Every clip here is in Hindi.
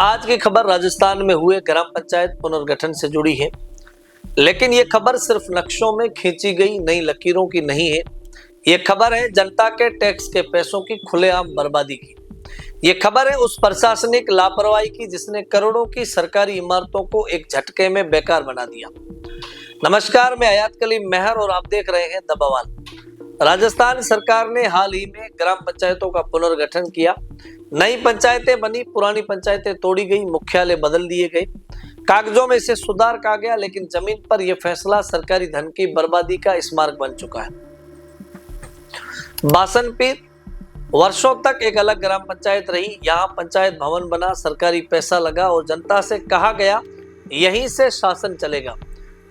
आज की खबर राजस्थान में हुए ग्राम पंचायत पुनर्गठन से जुड़ी है, लेकिन ये खबर सिर्फ नक्शों में खींची गई नई लकीरों की नहीं है। ये खबर है जनता के टैक्स के पैसों की खुलेआम बर्बादी की। ये खबर है उस प्रशासनिक लापरवाही की जिसने करोड़ों की सरकारी इमारतों को एक झटके में बेकार बना दिया। नमस्कार, मैं हयात कलीम मेहर और आप देख रहे हैं द बवाल। राजस्थान सरकार ने हाल ही में ग्राम पंचायतों का पुनर्गठन किया। नई पंचायतें बनी, पुरानी पंचायतें तोड़ी गई, मुख्यालय बदल दिए गए, कागजों में इसे सुधार कहा गया, लेकिन जमीन पर यह फैसला सरकारी धन की बर्बादी का स्मारक बन चुका है। बासनपीर वर्षों तक एक अलग ग्राम पंचायत रही। यहाँ पंचायत भवन बना, सरकारी पैसा लगा और जनता से कहा गया यहीं से शासन चलेगा।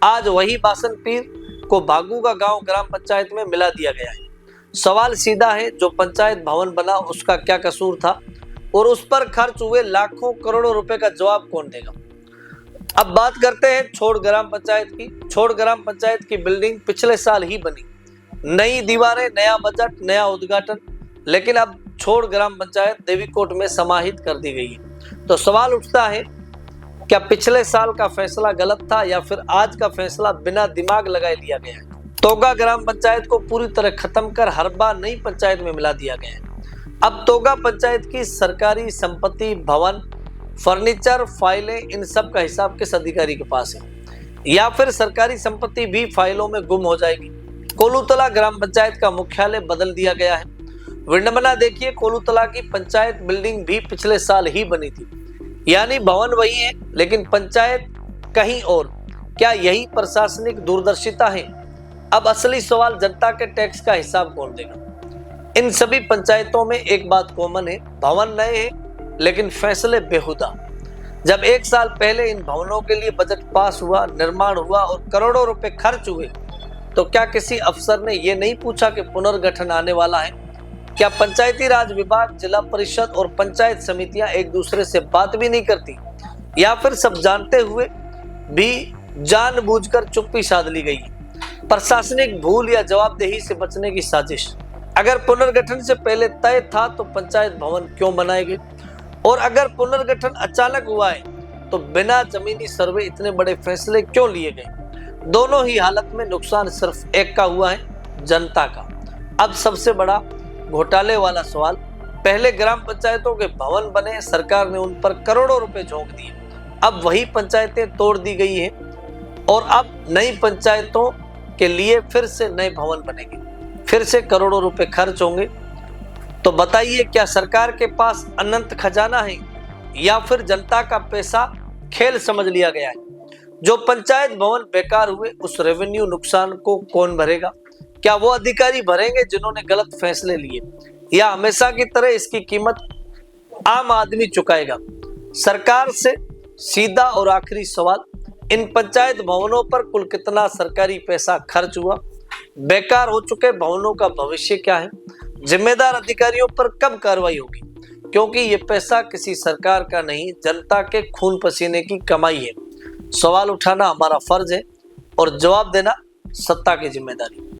आज वही बासनपीर को बागू का गांव ग्राम पंचायत में मिला दिया गया है। सवाल सीधा है, जो पंचायत भवन बना उसका क्या कसूर था और उस पर खर्च हुए लाखों करोड़ों रुपए का जवाब कौन देगा। अब बात करते हैं छोड़ ग्राम पंचायत की। छोड़ ग्राम पंचायत की बिल्डिंग पिछले साल ही बनी, नई दीवारें, नया बजट, नया उद्घाटन, लेकिन अब छोड़ ग्राम पंचायत देवीकोट में समाहित कर दी गई है। तो सवाल उठता है, क्या पिछले साल का फैसला गलत था या फिर आज का फैसला बिना दिमाग लगाए लिया गया है। तोगा ग्राम पंचायत को पूरी तरह खत्म कर हरबा नई पंचायत में मिला दिया गया है। अब तोगा पंचायत की सरकारी संपत्ति, भवन, फर्नीचर, फाइलें, इन सब का हिसाब किस अधिकारी के पास है, या फिर सरकारी संपत्ति भी फाइलों में गुम हो जाएगी। कोलूतला ग्राम पंचायत का मुख्यालय बदल दिया गया है। विडंबना देखिए, कोलूतला की पंचायत बिल्डिंग भी पिछले साल ही बनी थी, यानी भवन वही है लेकिन पंचायत कहीं और। क्या यही प्रशासनिक दूरदर्शिता है। अब असली सवाल, जनता के टैक्स का हिसाब कौन देगा। इन सभी पंचायतों में एक बात कॉमन है, भवन नए हैं लेकिन फैसले बेहुदा। जब एक साल पहले इन भवनों के लिए बजट पास हुआ, निर्माण हुआ और करोड़ों रुपए खर्च हुए, तो क्या किसी अफसर ने यह नहीं पूछा कि पुनर्गठन आने वाला है। क्या पंचायती राज विभाग, जिला परिषद और पंचायत समितियां एक दूसरे से बात भी नहीं करती, या फिर सब जानते हुए भी जानबूझकर चुप्पी साध ली गई। प्रशासनिक भूल या जवाबदेही से बचने की साजिश। अगर पुनर्गठन से पहले तय था तो पंचायत भवन क्यों बनाए गए, और अगर पुनर्गठन अचानक हुआ है तो बिना जमीनी सर्वे इतने बड़े फैसले क्यों लिए गए। दोनों ही हालत में नुकसान सिर्फ एक का हुआ है, जनता का। अब सबसे बड़ा घोटाले वाला सवाल, पहले ग्राम पंचायतों के भवन बने, सरकार ने उन पर करोड़ों रुपए झोंक दिए। अब वही पंचायतें तोड़ दी गई है और अब नई पंचायतों के लिए फिर से नए भवन बनेंगे, फिर से करोड़ों रुपए खर्च होंगे। तो बताइए, क्या सरकार के पास अनंत खजाना है या फिर जनता का पैसा खेल समझ लिया गया है। जो पंचायत भवन बेकार हुए, उस रेवेन्यू नुकसान को कौन भरेगा। क्या वो अधिकारी भरेंगे जिन्होंने गलत फैसले लिए, या हमेशा की तरह इसकी कीमत आम आदमी चुकाएगा। सरकार से सीधा और आखिरी सवाल, इन पंचायत भवनों पर कुल कितना सरकारी पैसा खर्च हुआ, बेकार हो चुके भवनों का भविष्य क्या है, जिम्मेदार अधिकारियों पर कब कार्रवाई होगी, क्योंकि ये पैसा किसी सरकार का नहीं, जनता के खून पसीने की कमाई है। सवाल उठाना हमारा फर्ज है और जवाब देना सत्ता की जिम्मेदारी।